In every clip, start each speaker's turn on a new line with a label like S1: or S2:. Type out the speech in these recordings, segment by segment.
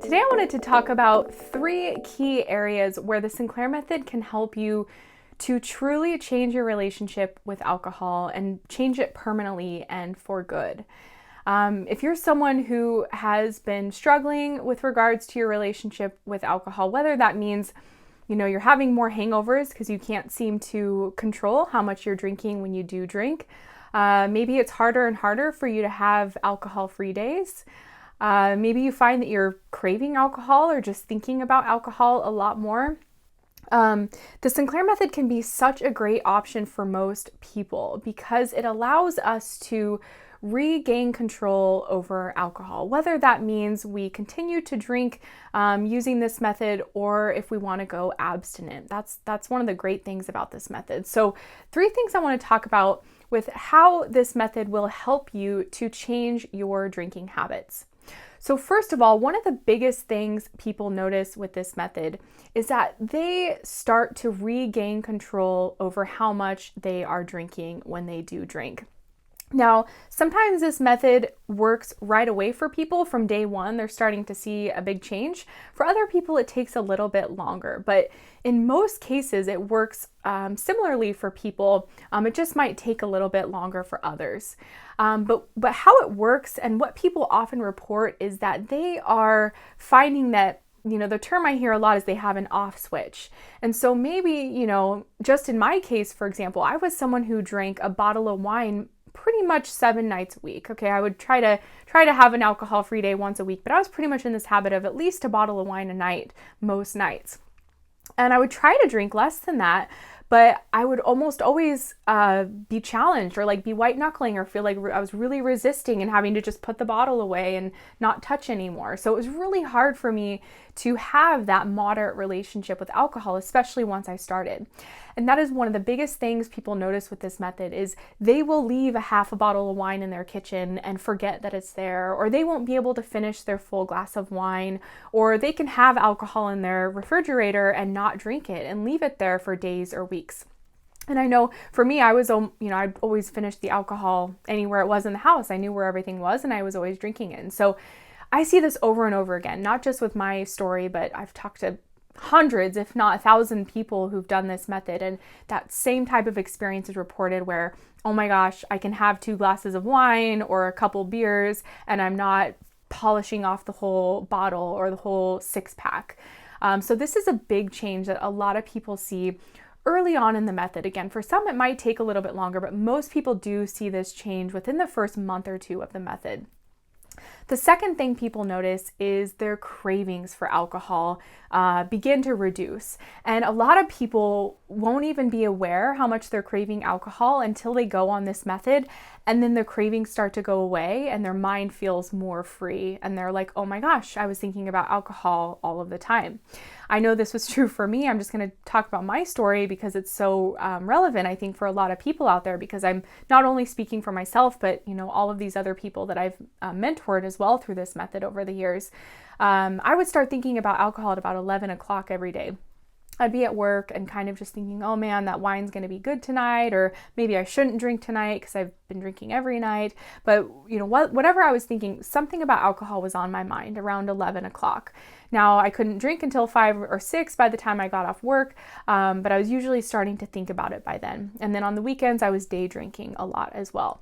S1: Today I wanted to talk about 3 key areas where the Sinclair Method can help you to truly change your relationship with alcohol and change it permanently and for good. If you're someone who has been struggling with regards to your relationship with alcohol, whether that means you're having more hangovers because you can't seem to control how much you're drinking when you do drink. Maybe it's harder and harder for you to have alcohol-free days. Maybe you find that you're craving alcohol or just thinking about alcohol a lot more. The Sinclair Method can be such a great option for most people because it allows us to regain control over alcohol, whether that means we continue to drink using this method or if we want to go abstinent. That's one of the great things about this method. So 3 things I want to talk about with how this method will help you to change your drinking habits. So first of all, one of the biggest things people notice with this method is that they start to regain control over how much they are drinking when they do drink. Now, sometimes this method works right away for people from day one. They're starting to see a big change. For other people, it takes a little bit longer, but in most cases, it works similarly for people. It just might take a little bit longer for others. But how it works and what people often report is that they are finding that the term I hear a lot is they have an off switch. And so maybe, just in my case, for example, I was someone who drank a bottle of wine pretty much 7 nights a week. Okay, I would try to have an alcohol-free day once a week, but I was pretty much in this habit of at least a bottle of wine a night most nights. And I would try to drink less than that, but I would almost always be challenged or be white knuckling or feel like I was really resisting and having to just put the bottle away and not touch anymore. So it was really hard for me to have that moderate relationship with alcohol, especially once I started. And that is one of the biggest things people notice with this method is they will leave a half a bottle of wine in their kitchen and forget that it's there, or they won't be able to finish their full glass of wine, or they can have alcohol in their refrigerator and not drink it and leave it there for days or weeks. And I know for me, I'd always finish the alcohol anywhere it was in the house. I knew where everything was and I was always drinking it. And so I see this over and over again, not just with my story, but I've talked to hundreds, if not 1,000 people who've done this method. And that same type of experience is reported where, oh my gosh, I can have 2 glasses of wine or a couple beers and I'm not polishing off the whole bottle or the whole 6-pack. So this is a big change that a lot of people see early on in the method. Again, for some, it might take a little bit longer, but most people do see this change within the first month or 2 of the method. The second thing people notice is their cravings for alcohol begin to reduce. And a lot of people won't even be aware how much they're craving alcohol until they go on this method. And then the cravings start to go away and their mind feels more free. And they're like, oh my gosh, I was thinking about alcohol all of the time. I know this was true for me. I'm just going to talk about my story because it's so relevant, I think, for a lot of people out there, because I'm not only speaking for myself, but, all of these other people that I've mentored as well through this method over the years. I would start thinking about alcohol at about 11 o'clock every day. I'd be at work and kind of just thinking, oh man, that wine's going to be good tonight, or maybe I shouldn't drink tonight because I've been drinking every night. But whatever I was thinking, something about alcohol was on my mind around 11 o'clock. Now, I couldn't drink until 5 or 6 by the time I got off work, but I was usually starting to think about it by then. And then on the weekends, I was day drinking a lot as well.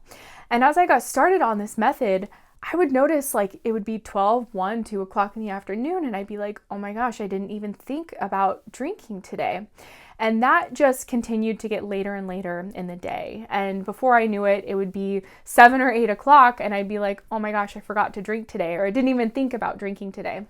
S1: And as I got started on this method, I would notice it would be 12, 1, 2 o'clock in the afternoon, and I'd be like, oh my gosh, I didn't even think about drinking today. And that just continued to get later and later in the day. And before I knew it, it would be 7 or 8 o'clock, and I'd be like, oh my gosh, I forgot to drink today, or I didn't even think about drinking today.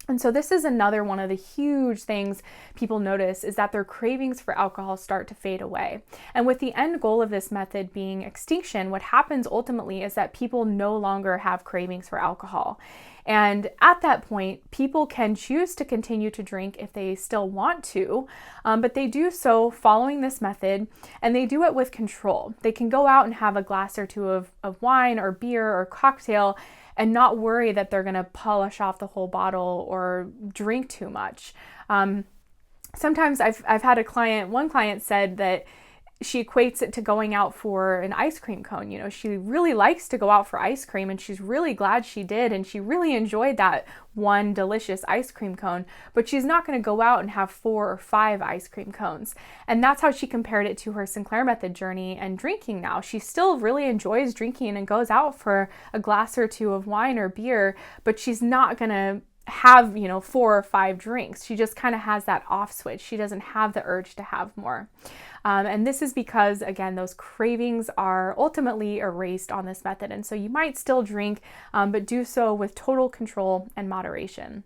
S1: And so this is another one of the huge things people notice is that their cravings for alcohol start to fade away. And with the end goal of this method being extinction, what happens ultimately is that people no longer have cravings for alcohol. And at that point, people can choose to continue to drink if they still want to, but they do so following this method, and they do it with control. They can go out and have a glass or 2 of wine or beer or cocktail and not worry that they're going to polish off the whole bottle or drink too much. Sometimes I've had one client said that she equates it to going out for an ice cream cone. You know, she really likes to go out for ice cream, and she's really glad she did, and she really enjoyed that one delicious ice cream cone, but she's not going to go out and have 4 or 5 ice cream cones. And that's how she compared it to her Sinclair Method journey and drinking now. She still really enjoys drinking and goes out for a glass or 2 of wine or beer, but she's not going to have, 4 or 5 drinks. She just kind of has that off switch. She doesn't have the urge to have more. And this is because, again, those cravings are ultimately erased on this method. And so you might still drink, but do so with total control and moderation.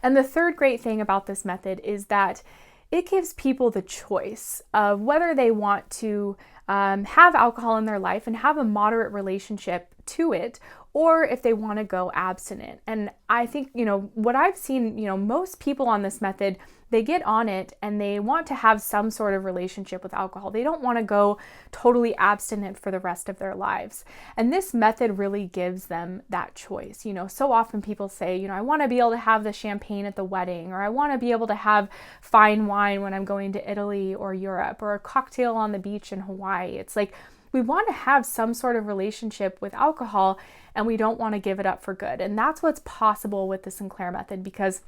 S1: And the third great thing about this method is that it gives people the choice of whether they want to have alcohol in their life and have a moderate relationship to it, or if they want to go abstinent. And I think, what I've seen, most people on this method, they get on it and they want to have some sort of relationship with alcohol. They don't want to go totally abstinent for the rest of their lives. And this method really gives them that choice. So often people say, I want to be able to have the champagne at the wedding, or I want to be able to have fine wine when I'm going to Italy or Europe, or a cocktail on the beach in Hawaii. It's like, we want to have some sort of relationship with alcohol, and we don't want to give it up for good. And that's what's possible with the Sinclair Method, because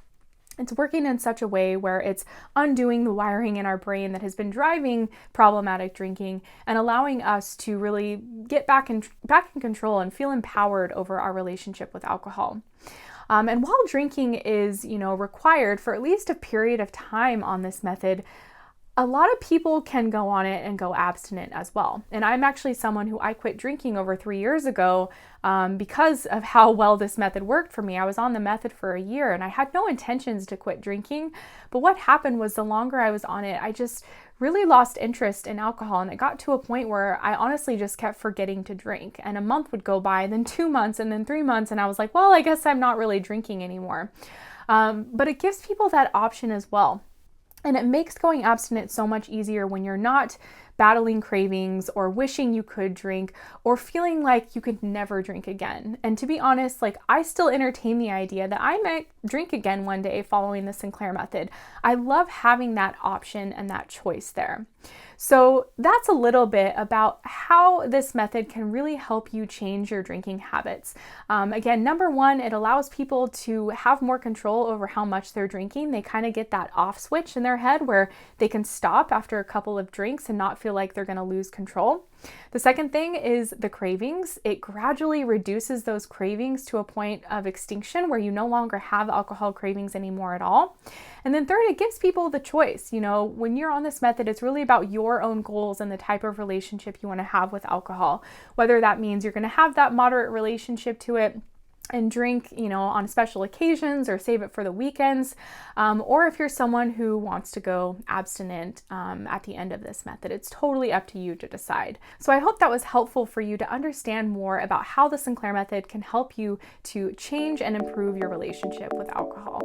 S1: it's working in such a way where it's undoing the wiring in our brain that has been driving problematic drinking and allowing us to really get back in control and feel empowered over our relationship with alcohol. And while drinking is, required for at least a period of time on this method, a lot of people can go on it and go abstinent as well. And I'm actually someone who I quit drinking over 3 years ago because of how well this method worked for me. I was on the method for a year and I had no intentions to quit drinking. But what happened was, the longer I was on it, I just really lost interest in alcohol. And it got to a point where I honestly just kept forgetting to drink. And a month would go by, and then 2 months, and then 3 months. And I was like, well, I guess I'm not really drinking anymore. But it gives people that option as well. And it makes going abstinent so much easier when you're not battling cravings or wishing you could drink or feeling like you could never drink again. And to be honest, I still entertain the idea that I might drink again one day following the Sinclair Method. I love having that option and that choice there. So that's a little bit about how this method can really help you change your drinking habits. Again, number one, it allows people to have more control over how much they're drinking. They kind of get that off switch in their head where they can stop after a couple of drinks and not feel like they're going to lose control. The second thing is the cravings. It gradually reduces those cravings to a point of extinction where you no longer have alcohol cravings anymore at all. And then third, it gives people the choice. When you're on this method, it's really about your own goals and the type of relationship you want to have with alcohol. Whether that means you're going to have that moderate relationship to it and drink, on special occasions or save it for the weekends, or if you're someone who wants to go abstinent at the end of this method. It's totally up to you to decide. So I hope that was helpful for you to understand more about how the Sinclair Method can help you to change and improve your relationship with alcohol.